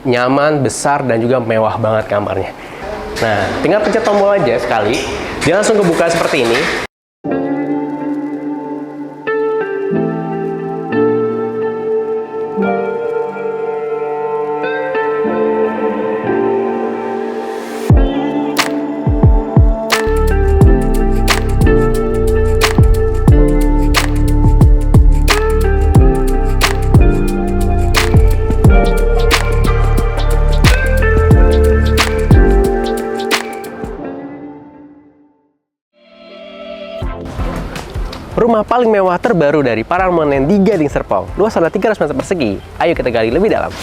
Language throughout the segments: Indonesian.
nyaman, besar, dan juga mewah banget kamarnya. Nah, tinggal pencet tombol aja sekali, dia langsung kebuka seperti ini. Rumah paling mewah terbaru dari Paramount di Gading Serpong. Luas ada 300 meter persegi. Ayo kita gali lebih dalam.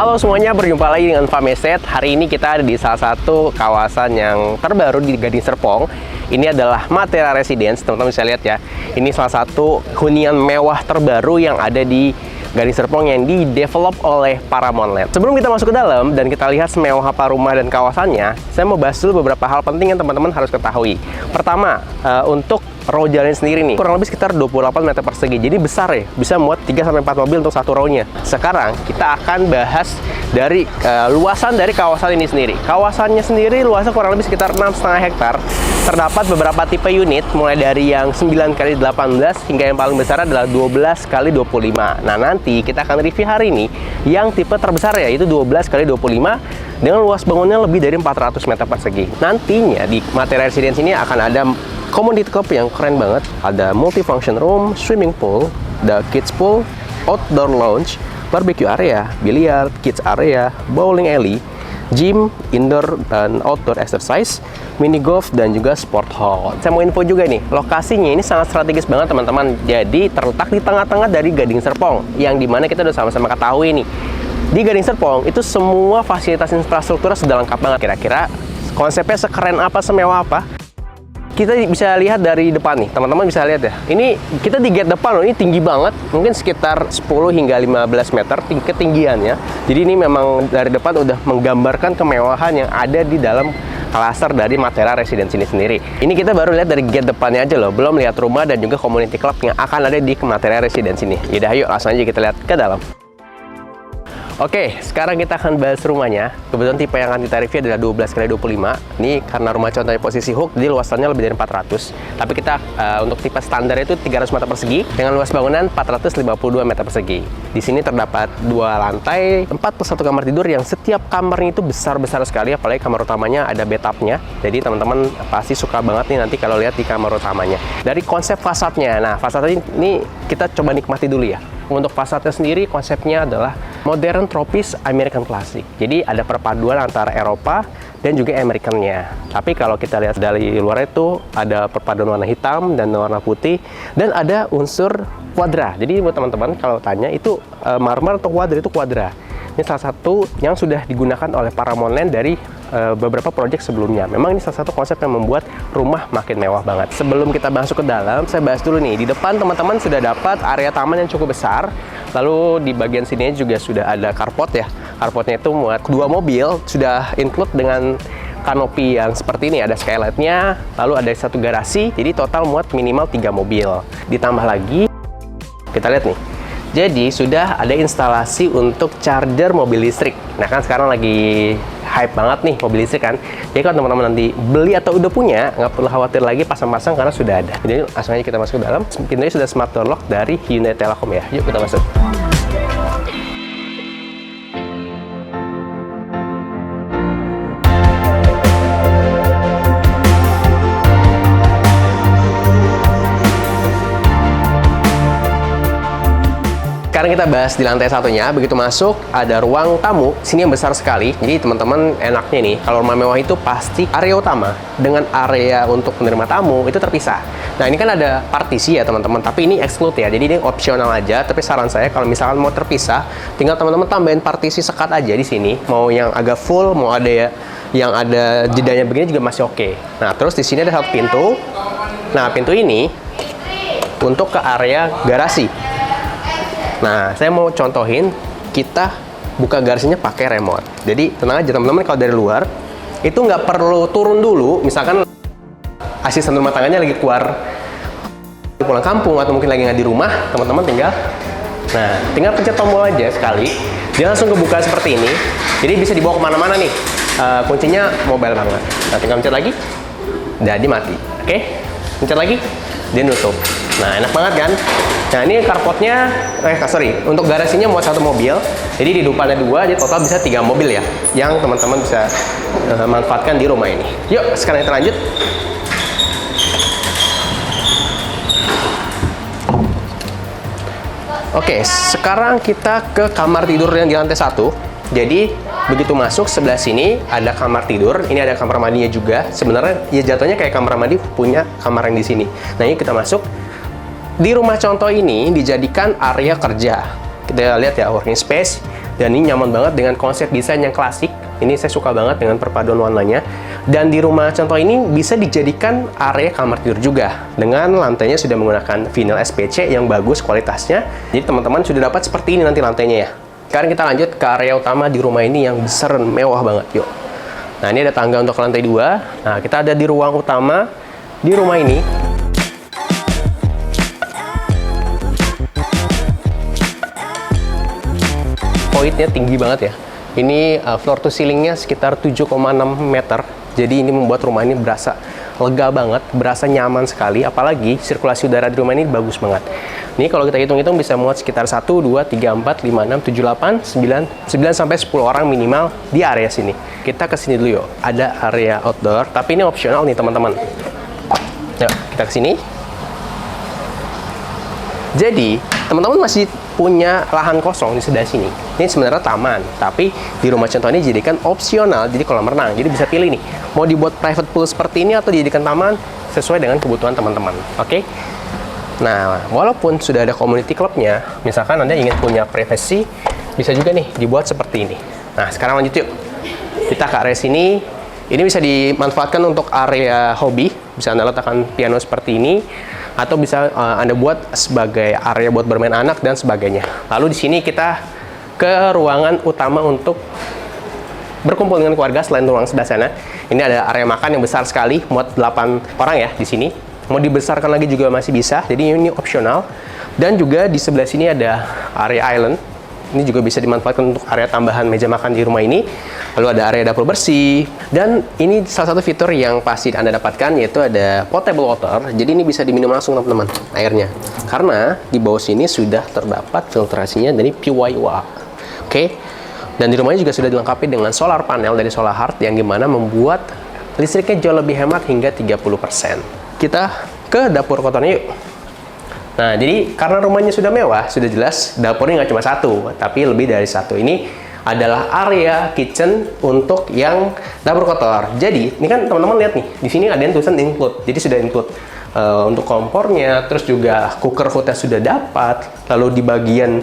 Halo semuanya, berjumpa lagi dengan Fameset. Hari ini kita ada di salah satu kawasan yang terbaru di Gading Serpong. Ini adalah Matera Residence, teman-teman bisa lihat ya. Ini salah satu hunian mewah terbaru yang ada di Gading Serpong yang di-develop oleh Paramount Land. Sebelum kita masuk ke dalam dan kita lihat semewah apa rumah dan kawasannya, saya mau bahas dulu beberapa hal penting yang teman-teman harus ketahui. Pertama, untuk row jalan sendiri nih, kurang lebih sekitar 28 meter persegi. Jadi besar ya, bisa muat 3-4 mobil untuk satu row-nya. Sekarang kita akan bahas dari luasan dari kawasan ini sendiri. Kawasannya sendiri luasnya kurang lebih sekitar 6,5 hektar. Terdapat beberapa tipe unit, mulai dari yang 9x18 hingga yang paling besar adalah 12x25. Nah, nanti kita akan review hari ini yang tipe terbesar ya, yaitu 12x25 dengan luas bangunnya lebih dari 400 meter persegi. Nantinya di Matera Residence ini akan ada community club yang keren banget. Ada multifunction room, swimming pool, the kids pool, outdoor lounge, barbecue area, biliar, kids area, bowling alley, gym, indoor dan outdoor exercise, mini golf, dan juga sport hall. Saya mau info juga nih, lokasinya ini sangat strategis banget teman-teman. Jadi terletak di tengah-tengah dari Gading Serpong, yang dimana kita udah sama-sama ketahui nih, di Gading Serpong itu semua fasilitas infrastruktur sudah lengkap banget. Kira-kira konsepnya sekeren apa, semewah apa? Kita bisa lihat dari depan nih, teman-teman bisa lihat ya. Ini kita di gate depan loh, ini tinggi banget, mungkin sekitar 10 hingga 15 meter ketinggiannya. Jadi ini memang dari depan udah menggambarkan kemewahan yang ada di dalam klaster dari Matera Residence ini sendiri. Ini kita baru lihat dari gate depannya aja loh, belum lihat rumah dan juga community club yang akan ada di Matera Residence ini. Yaudah, yuk langsung aja kita lihat ke dalam. Oke, sekarang kita akan bahas rumahnya. Kebetulan tipe yang akan kita review adalah 12x25. Ini karena rumah contohnya posisi hook, jadi luasannya lebih dari 400. Tapi kita untuk tipe standar itu 300 meter persegi dengan luas bangunan 452 meter persegi. Di sini terdapat 2 lantai, 4 plus 1 kamar tidur yang setiap kamarnya itu besar-besar sekali. Apalagi kamar utamanya ada bathtubnya. Jadi teman-teman pasti suka banget nih nanti kalau lihat di kamar utamanya. Dari konsep fasadnya, nah fasadnya ini kita coba nikmati dulu ya. Untuk fasadnya sendiri konsepnya adalah modern tropis American classic. Jadi ada perpaduan antara Eropa dan juga Americannya. Tapi kalau kita lihat dari luar itu ada perpaduan warna hitam dan warna putih dan ada unsur kuadra. Jadi buat teman-teman kalau tanya itu marmer atau kuadra, itu kuadra. Ini salah satu yang sudah digunakan oleh Paramount Land dari beberapa proyek sebelumnya. Memang ini salah satu konsep yang membuat rumah makin mewah banget. Sebelum kita masuk ke dalam, saya bahas dulu nih. Di depan teman-teman sudah dapat area taman yang cukup besar. Lalu di bagian sini juga sudah ada carport ya. Carportnya itu muat 2 mobil, sudah include dengan kanopi yang seperti ini. Ada skylightnya, lalu ada 1 garasi. Jadi total muat minimal 3 mobil. Ditambah lagi, kita lihat nih. Jadi sudah ada instalasi untuk charger mobil listrik. Nah kan sekarang lagi hype banget nih mobil listrik kan. Jadi kalau teman-teman nanti beli atau udah punya, nggak perlu khawatir lagi pasang-pasang karena sudah ada. Jadi langsung aja kita masuk ke dalam. Pintunya sudah smart door lock dari Hyundai Telekom ya. Yuk kita masuk. Sekarang kita bahas di lantai satunya. Begitu masuk ada ruang tamu, sini yang besar sekali. Jadi teman-teman enaknya nih, kalau rumah mewah itu pasti area utama dengan area untuk menerima tamu itu terpisah. Nah ini kan ada partisi ya teman-teman, tapi ini exclude ya, jadi ini opsional aja. Tapi saran saya kalau misalkan mau terpisah, tinggal teman-teman tambahin partisi sekat aja di sini. Mau yang agak full, mau ada ya yang ada jedanya begini juga masih oke. Nah terus di sini ada satu pintu. Nah pintu ini untuk ke area garasi. Nah, saya mau contohin, kita buka garasinya pakai remote. Jadi, tenang aja teman-teman, kalau dari luar, itu nggak perlu turun dulu. Misalkan asisten rumah tangganya lagi keluar pulang kampung atau mungkin lagi nggak di rumah, teman-teman tinggal pencet tombol aja sekali, dia langsung kebuka seperti ini. Jadi bisa dibawa kemana-mana nih. Kuncinya mobile banget. Nah, tinggal pencet lagi, jadi mati. Oke, pencet lagi, dia nutup. Nah, enak banget kan? Nah, ini carportnya, untuk garasinya mau 1 mobil. Jadi di depannya 2, jadi total bisa 3 mobil ya, yang teman-teman bisa manfaatkan di rumah ini. Yuk, sekarang kita lanjut. Oke, sekarang kita ke kamar tidur yang di lantai 1. Jadi, begitu masuk sebelah sini ada kamar tidur, ini ada kamar mandinya juga. Sebenarnya ya jatuhnya kayak kamar mandi punya kamar yang di sini. Nah, ini kita masuk. Di rumah contoh ini dijadikan area kerja. Kita lihat ya, working space. Dan ini nyaman banget dengan konsep desain yang klasik. Ini saya suka banget dengan perpaduan warnanya. Dan di rumah contoh ini bisa dijadikan area kamar tidur juga. Dengan lantainya sudah menggunakan vinyl SPC yang bagus kualitasnya. Jadi teman-teman sudah dapat seperti ini nanti lantainya ya. Sekarang kita lanjut ke area utama di rumah ini yang besar dan mewah banget. Yuk. Nah, ini ada tangga untuk lantai 2. Nah, kita ada di ruang utama di rumah ini. Pointnya tinggi banget ya. Ini floor to ceilingnya sekitar 7,6 meter. Jadi ini membuat rumah ini berasa lega banget, berasa nyaman sekali. Apalagi sirkulasi udara di rumah ini bagus banget. Ini kalau kita hitung-hitung bisa muat sekitar 1, 2, 3, 4, 5, 6, 7, 8, 9 sampai 10 orang minimal di area sini. Kita ke sini dulu yuk. Ada area outdoor, tapi ini opsional nih teman-teman. Yuk, kita ke sini. Jadi, teman-teman masih punya lahan kosong di sebelah sini. Ini sebenarnya taman, tapi di rumah contoh ini dijadikan opsional, jadi kolam renang. Jadi bisa pilih nih, mau dibuat private pool seperti ini atau dijadikan taman sesuai dengan kebutuhan teman-teman. Oke? Nah, walaupun sudah ada community clubnya, misalkan Anda ingin punya privacy, bisa juga nih dibuat seperti ini. Nah, sekarang lanjut yuk. Kita ke area sini. Ini bisa dimanfaatkan untuk area hobi. Bisa Anda letakkan piano seperti ini. Atau bisa Anda buat sebagai area buat bermain anak dan sebagainya. Lalu di sini kita ke ruangan utama untuk berkumpul dengan keluarga selain ruang sebelah sana. Ini ada area makan yang besar sekali, muat 8 orang ya di sini. Mau dibesarkan lagi juga masih bisa, jadi ini opsional. Dan juga di sebelah sini ada area island. Ini juga bisa dimanfaatkan untuk area tambahan meja makan di rumah ini. Lalu ada area dapur bersih. Dan ini salah satu fitur yang pasti Anda dapatkan, yaitu ada potable water. Jadi ini bisa diminum langsung teman-teman, airnya. Karena di bawah sini sudah terdapat filtrasinya dari PYWA. Oke. Dan di rumahnya juga sudah dilengkapi dengan solar panel dari Solar Heart yang dimana membuat listriknya jauh lebih hemat hingga 30%. Kita ke dapur kotornya yuk. Nah, jadi karena rumahnya sudah mewah, sudah jelas dapurnya nggak cuma 1, tapi lebih dari 1. Ini adalah area kitchen untuk yang dapur kotor. Jadi, ini kan teman-teman lihat nih, di sini ada yang tulisan include. Jadi sudah include untuk kompornya, terus juga cooker hoodnya sudah dapat, lalu di bagian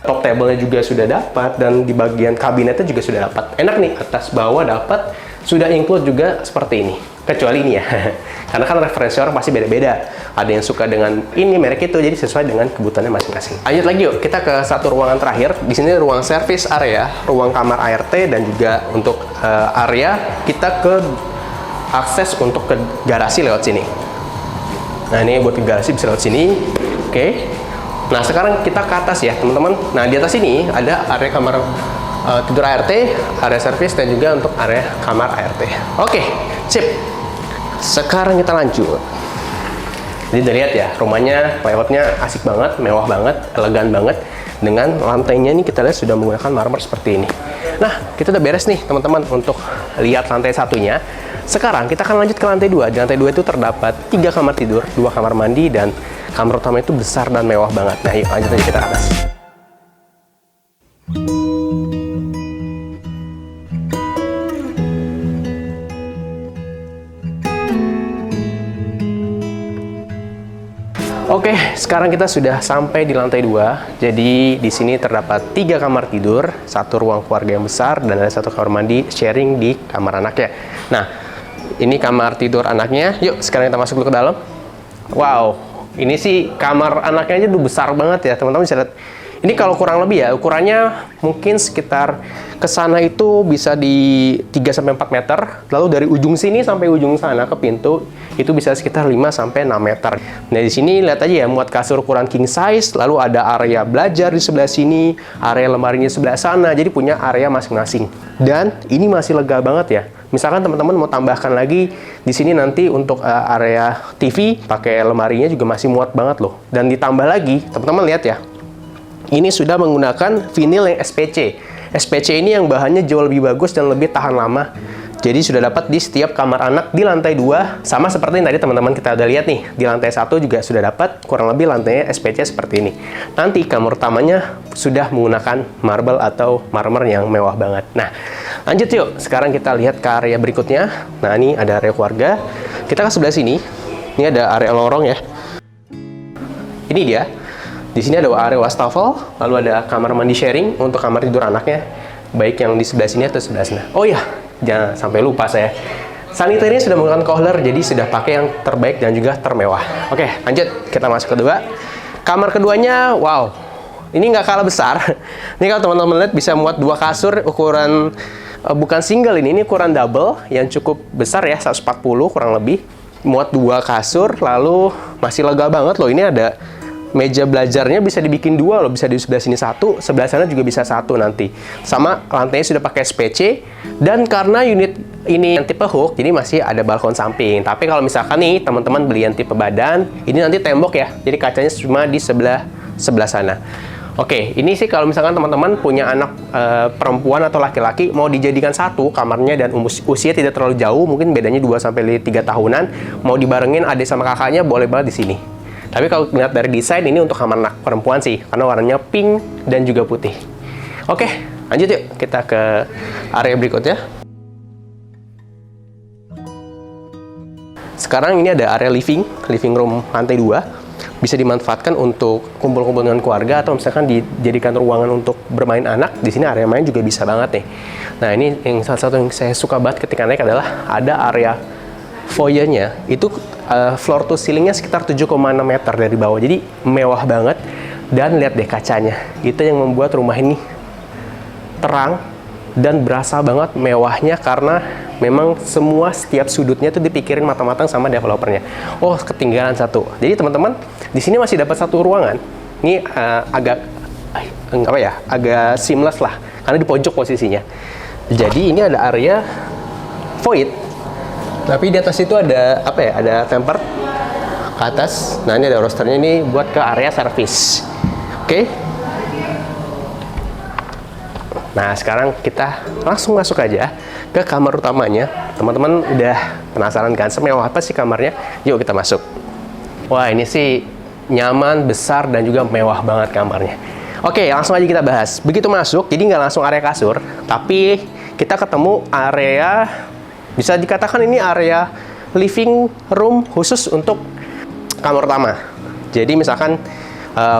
top table-nya juga sudah dapat, dan di bagian kabinetnya juga sudah dapat. Enak nih, atas bawah dapat, sudah include juga seperti ini. Kecuali ini ya, karena kan referensi orang pasti beda-beda. Ada yang suka dengan ini merek itu, jadi sesuai dengan kebutuhannya masing-masing. Lanjut lagi yuk, kita ke satu ruangan terakhir. Di sini ruang service area, ruang kamar ART, dan juga untuk area kita ke akses untuk ke garasi lewat sini. Nah, ini buat ke garasi bisa lewat sini. Oke. Nah, sekarang kita ke atas ya, teman-teman. Nah, di atas ini ada area kamar tidur ART, area service, dan juga untuk area kamar ART. Oke, sip. Sekarang kita lanjut. Jadi udah lihat ya, rumahnya layoutnya asik banget, mewah banget, elegan banget. Dengan lantainya ini kita lihat sudah menggunakan marmer seperti ini. Nah, kita udah beres nih teman-teman untuk lihat lantai satunya. Sekarang kita akan lanjut ke lantai 2. Di lantai 2 itu terdapat 3 kamar tidur, 2 kamar mandi, dan kamar utama itu besar dan mewah banget. Nah, yuk lanjut aja kita ke atas. Oke, sekarang kita sudah sampai di lantai 2. Jadi di sini terdapat 3 kamar tidur, 1 ruang keluarga yang besar, dan ada 1 kamar mandi sharing di kamar anaknya. Nah, ini kamar tidur anaknya. Yuk, sekarang kita masuk dulu ke dalam. Wow, ini sih kamar anaknya aja udah besar banget ya, teman-teman bisa lihat. Ini kalau kurang lebih ya, ukurannya mungkin sekitar ke sana itu bisa di 3-4 meter. Lalu dari ujung sini sampai ujung sana ke pintu, itu bisa sekitar 5-6 meter. Nah, di sini lihat aja ya, muat kasur ukuran king size, lalu ada area belajar di sebelah sini, area lemari di sebelah sana, jadi punya area masing-masing. Dan ini masih lega banget ya. Misalkan teman-teman mau tambahkan lagi di sini nanti untuk area TV, pakai lemarinya juga masih muat banget loh. Dan ditambah lagi, teman-teman lihat ya, ini sudah menggunakan vinil yang SPC. SPC ini yang bahannya jauh lebih bagus dan lebih tahan lama. Jadi sudah dapat di setiap kamar anak di lantai 2. Sama seperti yang tadi teman-teman kita udah lihat nih. Di lantai 1 juga sudah dapat kurang lebih lantainya SPC seperti ini. Nanti kamar utamanya sudah menggunakan marble atau marmer yang mewah banget. Nah, lanjut yuk. Sekarang kita lihat ke area berikutnya. Nah, ini ada area keluarga. Kita ke sebelah sini. Ini ada area lorong ya. Ini dia. Di sini ada area wastafel, lalu ada kamar mandi sharing untuk kamar tidur anaknya, baik yang di sebelah sini atau sebelah sana. Oh iya, jangan sampai lupa saya. Sanitarinya sudah menggunakan Kohler, jadi sudah pakai yang terbaik dan juga termewah. Oke, lanjut. Kita masuk kedua. Kamar keduanya, wow. Ini nggak kalah besar. Ini kalau teman-teman lihat bisa muat 2 kasur ukuran, bukan single ini ukuran double, yang cukup besar ya, 140 kurang lebih. Muat 2 kasur, lalu masih lega banget loh. Ini ada meja belajarnya bisa dibikin 2 loh, bisa di sebelah sini 1, sebelah sana juga bisa 1 nanti. Sama lantainya sudah pakai SPC, dan karena unit ini yang tipe hook, jadi masih ada balkon samping. Tapi kalau misalkan nih teman-teman beli yang tipe badan, ini nanti tembok ya, jadi kacanya cuma di sebelah sana. Oke, ini sih kalau misalkan teman-teman punya anak perempuan atau laki-laki mau dijadikan 1 kamarnya dan usia tidak terlalu jauh, mungkin bedanya 2-3 tahunan, mau dibarengin adik sama kakaknya boleh banget di sini. Tapi kalau lihat dari desain, ini untuk kamar anak perempuan sih, karena warnanya pink dan juga putih. Oke, lanjut yuk kita ke area berikutnya. Sekarang ini ada area living room lantai 2. Bisa dimanfaatkan untuk kumpul-kumpul dengan keluarga atau misalkan dijadikan ruangan untuk bermain anak. Di sini area main juga bisa banget nih. Nah, ini yang salah satu yang saya suka banget ketika naik adalah ada area foyer-nya. Itu floor to ceilingnya sekitar 7,6 meter dari bawah, jadi mewah banget. Dan lihat deh kacanya, itu yang membuat rumah ini terang dan berasa banget mewahnya, karena memang setiap sudutnya tuh dipikirin matang-matang sama developernya. Oh, ketinggalan satu. Jadi teman-teman, di sini masih dapat 1 ruangan. Ini agak seamless lah, karena di pojok posisinya. Jadi ini ada area void. Tapi di atas itu ada ada tempered ke atas. Nah, ini ada rosternya, ini buat ke area service. Oke. Nah, sekarang kita langsung masuk aja ke kamar utamanya. Teman-teman udah penasaran kan semewah apa sih kamarnya? Yuk kita masuk. Wah, ini sih nyaman, besar, dan juga mewah banget kamarnya. Oke, langsung aja kita bahas. Begitu masuk, jadi nggak langsung area kasur, tapi kita ketemu area, bisa dikatakan ini area living room khusus untuk kamar utama. Jadi misalkan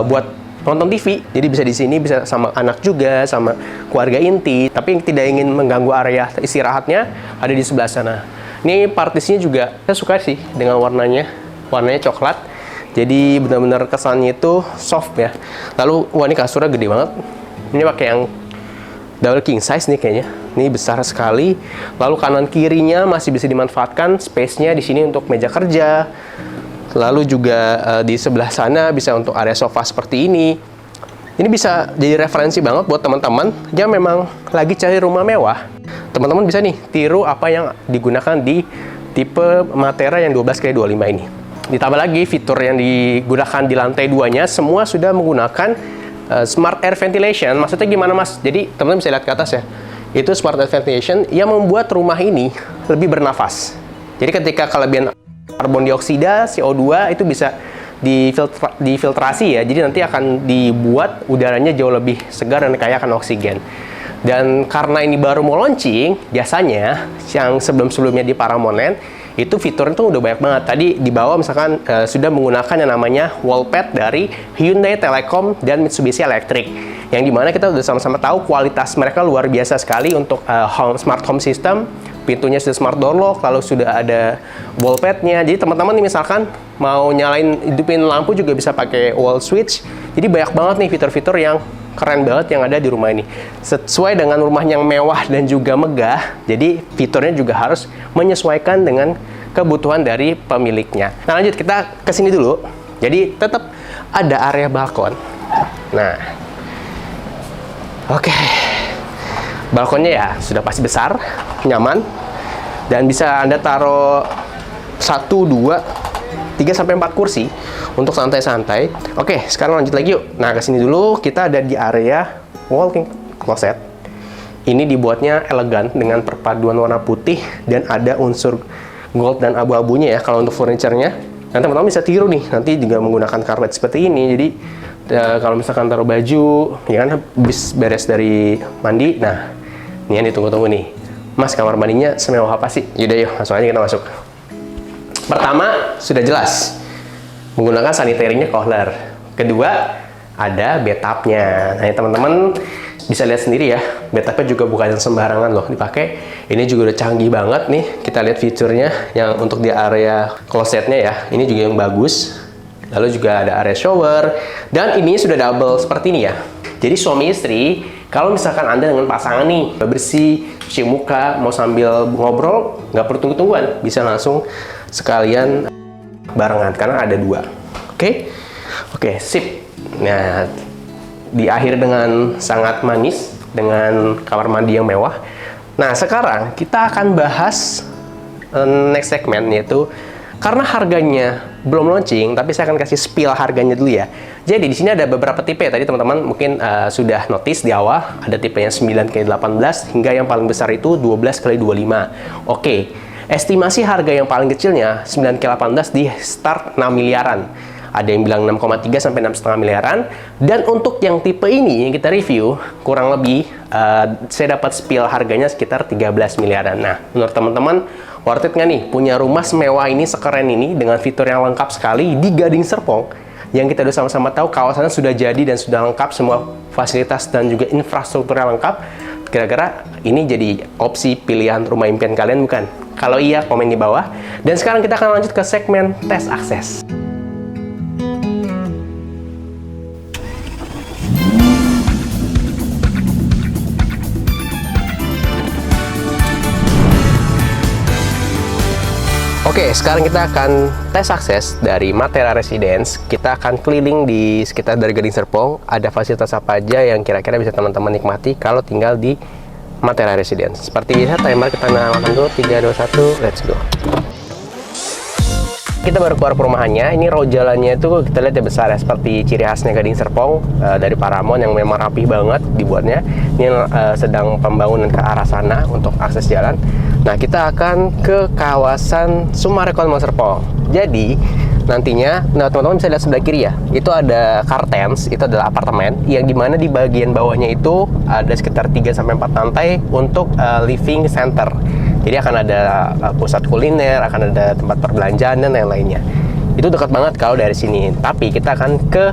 buat nonton TV, jadi bisa di sini, bisa sama anak juga, sama keluarga inti. Tapi yang tidak ingin mengganggu area istirahatnya ada di sebelah sana. Ini partisinya juga saya suka sih dengan warnanya coklat. Jadi benar-benar kesannya itu soft ya. Lalu wah, ini kasurnya gede banget. Ini pakai yang double king size nih kayaknya. Ini besar sekali. Lalu kanan kirinya masih bisa dimanfaatkan space-nya di sini untuk meja kerja. Lalu juga di sebelah sana bisa untuk area sofa seperti ini. Ini bisa jadi referensi banget buat teman-teman yang memang lagi cari rumah mewah. Teman-teman bisa nih tiru apa yang digunakan di tipe Matera yang 12x25 ini. Ditambah lagi fitur yang digunakan di lantai 2-nya semua sudah menggunakan smart air ventilation. Maksudnya gimana, Mas? Jadi teman-teman bisa lihat ke atas ya. Itu smart air ventilation yang membuat rumah ini lebih bernafas. Jadi ketika kelebihan karbon dioksida, CO2 itu bisa difiltrasi ya. Jadi nanti akan dibuat udaranya jauh lebih segar dan kaya akan oksigen. Dan karena ini baru mau launching, biasanya yang sebelum-sebelumnya di Paramount itu fiturnya tuh udah banyak banget. Tadi di bawah misalkan sudah menggunakan yang namanya wall pad dari Hyundai, Telecom, dan Mitsubishi Electric. Yang dimana kita udah sama-sama tahu kualitas mereka luar biasa sekali untuk smart home system. Pintunya sudah smart door lock, lalu sudah ada wall pad-nya. Jadi teman-teman nih misalkan mau hidupin lampu juga bisa pakai wall switch. Jadi banyak banget nih fitur-fitur yang keren banget yang ada di rumah ini. Sesuai dengan rumah yang mewah dan juga megah, jadi fiturnya juga harus menyesuaikan dengan kebutuhan dari pemiliknya. Nah lanjut, kita ke sini dulu. Jadi tetap ada area balkon. Nah, oke. Balkonnya ya sudah pasti besar, nyaman, dan bisa Anda taruh 1, 2, 3 sampai 4 kursi untuk santai-santai. Oke, sekarang lanjut lagi yuk. Nah, ke sini dulu kita ada di area walk-in closet. Ini dibuatnya elegan dengan perpaduan warna putih dan ada unsur gold dan abu-abunya ya kalau untuk furniture-nya. Nanti teman-teman bisa tiru nih, nanti juga menggunakan karpet seperti ini. Jadi kalau misalkan taruh baju, ya kan habis beres dari mandi, nah ini yang ditunggu-tunggu nih. Mas, kamar mandinya semewah apa sih? Yaudah yuk, langsung aja kita masuk. Pertama, sudah jelas menggunakan sanitary-nya Kohler. Kedua, ada bathtub-nya. Nah, teman-teman bisa lihat sendiri ya, bathtub-nya juga bukan yang sembarangan loh dipakai. Ini juga udah canggih banget nih. Kita lihat fiturnya yang untuk di area closet-nya ya. Ini juga yang bagus. Lalu juga ada area shower. Dan ini sudah double seperti ini ya. Jadi suami istri, kalau misalkan Anda dengan pasangan nih, bersih, cuci muka, mau sambil ngobrol, nggak perlu tunggu-tungguan. Bisa langsung sekalian barengan, karena ada 2. Oke, sip. Nah, di akhir dengan sangat manis, dengan kamar mandi yang mewah. Nah, sekarang kita akan bahas next segment, yaitu karena harganya belum launching, tapi saya akan kasih spill harganya dulu ya. Jadi di sini ada beberapa tipe. Tadi teman-teman mungkin sudah notice di awal, ada tipenya 9x18 hingga yang paling besar itu 12x25. Oke, estimasi harga yang paling kecilnya 9x18 di start 6 miliaran. Ada yang bilang 6,3 sampai 6,5 miliaran. Dan untuk yang tipe ini yang kita review, kurang lebih saya dapat spill harganya sekitar 13 miliaran. Nah, menurut teman-teman, worth it nggak nih punya rumah semewah ini, sekeren ini, dengan fitur yang lengkap sekali di Gading Serpong, yang kita udah sama-sama tahu kawasannya sudah jadi dan sudah lengkap, semua fasilitas dan juga infrastruktur yang lengkap. Kira-kira ini jadi opsi pilihan rumah impian kalian bukan? Kalau iya, komen di bawah. Dan sekarang kita akan lanjut ke segmen tes akses. Oke, sekarang kita akan tes akses dari Matera Residence. Kita akan keliling di sekitar dari Gading Serpong. Ada fasilitas apa aja yang kira-kira bisa teman-teman nikmati kalau tinggal di Matera Residence. Seperti biasa, timer kita nyalakan dulu. 3, 2, 1, let's go. Kita baru keluar perumahannya. Ini road jalannya itu kita lihat ya besar ya, seperti ciri khasnya Gading Serpong dari Paramount yang memang rapi banget dibuatnya. Ini sedang pembangunan ke arah sana untuk akses jalan. Nah, kita akan ke kawasan Sumarekon Mall Serpong. Jadi, nantinya, nah teman-teman bisa lihat sebelah kiri ya, itu ada Kartens, itu adalah apartemen, yang dimana di bagian bawahnya itu ada sekitar 3-4 lantai untuk living center. Jadi akan ada pusat kuliner, akan ada tempat perbelanjaan, dan lain-lainnya. Itu dekat banget kalau dari sini. Tapi kita akan ke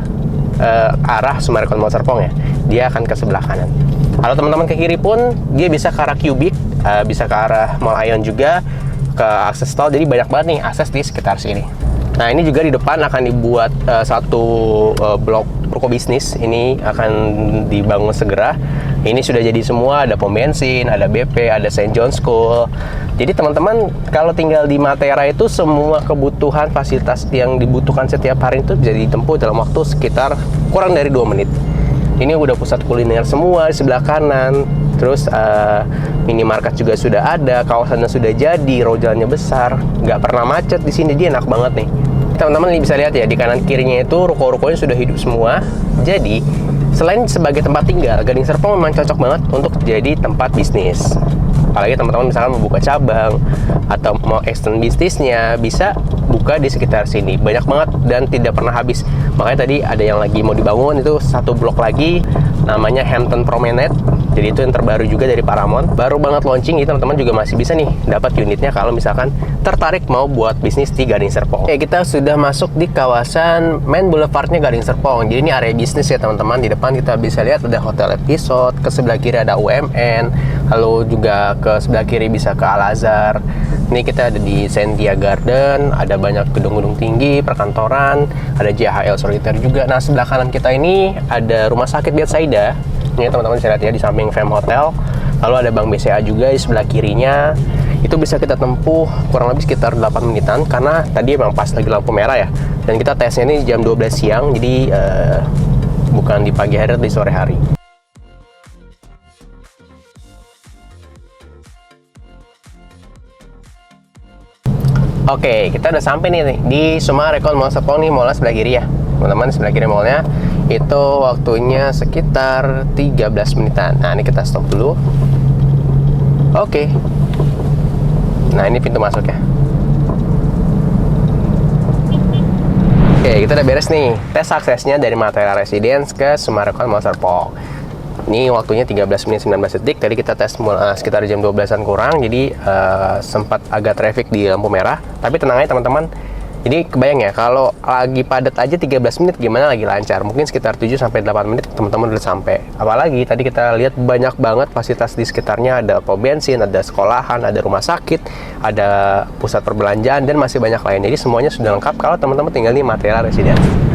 arah Sumarekon Mall Serpong ya. Dia akan ke sebelah kanan. Kalau teman-teman ke kiri pun, dia bisa ke arah Cubic, bisa ke arah Mall Ion juga, ke akses tol. Jadi banyak banget nih akses di sekitar sini. Nah, ini juga di depan akan dibuat satu blok ruko bisnis. Ini akan dibangun segera. Ini sudah jadi semua, ada pom bensin, ada BP, ada St. John School. Jadi teman-teman kalau tinggal di Matera itu semua kebutuhan fasilitas yang dibutuhkan setiap hari itu bisa ditempuh dalam waktu sekitar kurang dari 2 menit. Ini udah pusat kuliner semua di sebelah kanan. Terus minimarket juga sudah ada, kawasannya sudah jadi, road jalannya besar, nggak pernah macet di sini. Dia enak banget nih. Teman-teman bisa lihat ya, di kanan kirinya itu ruko-rukonya sudah hidup semua. Jadi selain sebagai tempat tinggal, Gading Serpong memang cocok banget untuk jadi tempat bisnis. Apalagi teman-teman misalkan mau buka cabang atau mau extend bisnisnya, bisa buka di sekitar sini. Banyak banget dan tidak pernah habis. Makanya tadi ada yang lagi mau dibangun, itu satu blok lagi, namanya Hampton Promenade. Jadi itu yang terbaru juga dari Paramount. Baru banget launching, jadi teman-teman juga masih bisa nih dapat unitnya kalau misalkan tertarik mau buat bisnis di Gading Serpong. Oke, kita sudah masuk di kawasan main boulevardnya Gading Serpong. Jadi ini area bisnis ya teman-teman. Di depan kita bisa lihat ada Hotel Episode, ke sebelah kiri ada UMN, lalu juga ke sebelah kiri bisa ke Al Azhar. Ini kita ada di Sentia Garden, ada banyak gedung-gedung tinggi, perkantoran, ada JHL Solitaire juga. Nah, sebelah kanan kita ini ada rumah sakit Bethsaida. Ini teman-teman bisa lihat ya, di samping Fam Hotel. Lalu ada Bank BCA juga di sebelah kirinya. Itu bisa kita tempuh kurang lebih sekitar 8 menitan, karena tadi emang pas lagi lampu merah ya. Dan kita tesnya ini jam 12 siang, jadi bukan di pagi hari, di sore hari. Oke, kita udah sampai nih di Sumarekon Mall Serpong nih, mallnya sebelah kiri ya. Teman-teman, sebelah kiri mallnya itu waktunya sekitar 13 menitan. Nah, ini kita stop dulu. Oke. Nah, ini pintu masuknya. Oke, kita udah beres nih. Tes aksesnya dari Matera Residence ke Sumarekon Mall Serpong. Ini waktunya 13 menit 19 detik. Tadi kita tes sekitar jam 12-an kurang, jadi sempat agak traffic di lampu merah. Tapi tenang aja teman-teman. Jadi kebayang ya, kalau lagi padat aja 13 menit gimana lagi lancar. Mungkin sekitar 7-8 menit teman-teman udah sampai. Apalagi tadi kita lihat banyak banget fasilitas di sekitarnya. Ada pom bensin, ada sekolahan, ada rumah sakit, ada pusat perbelanjaan, dan masih banyak lain. Jadi semuanya sudah lengkap kalau teman-teman tinggal di Matera Residence.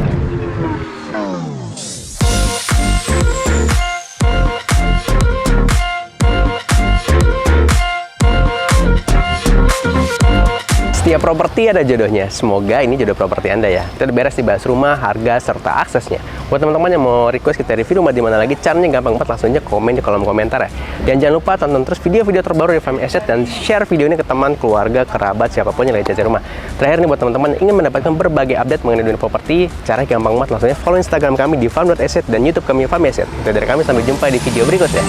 Setiap properti ada jodohnya. Semoga ini jodoh properti Anda ya. Kita udah beres dibahas rumah, harga, serta aksesnya. Buat teman-teman yang mau request kita review rumah di mana lagi, caranya gampang banget, langsung aja komen di kolom komentar ya. Dan jangan lupa tonton terus video-video terbaru dari Fam Asset dan share video ini ke teman, keluarga, kerabat, siapapun yang lagi cari rumah. Terakhir nih, buat teman-teman yang ingin mendapatkan berbagai update mengenai dunia properti, caranya gampang banget, langsung aja follow Instagram kami di Fam.asset dan YouTube kami Fam Asset. Dari kami, sampai jumpa di video berikutnya.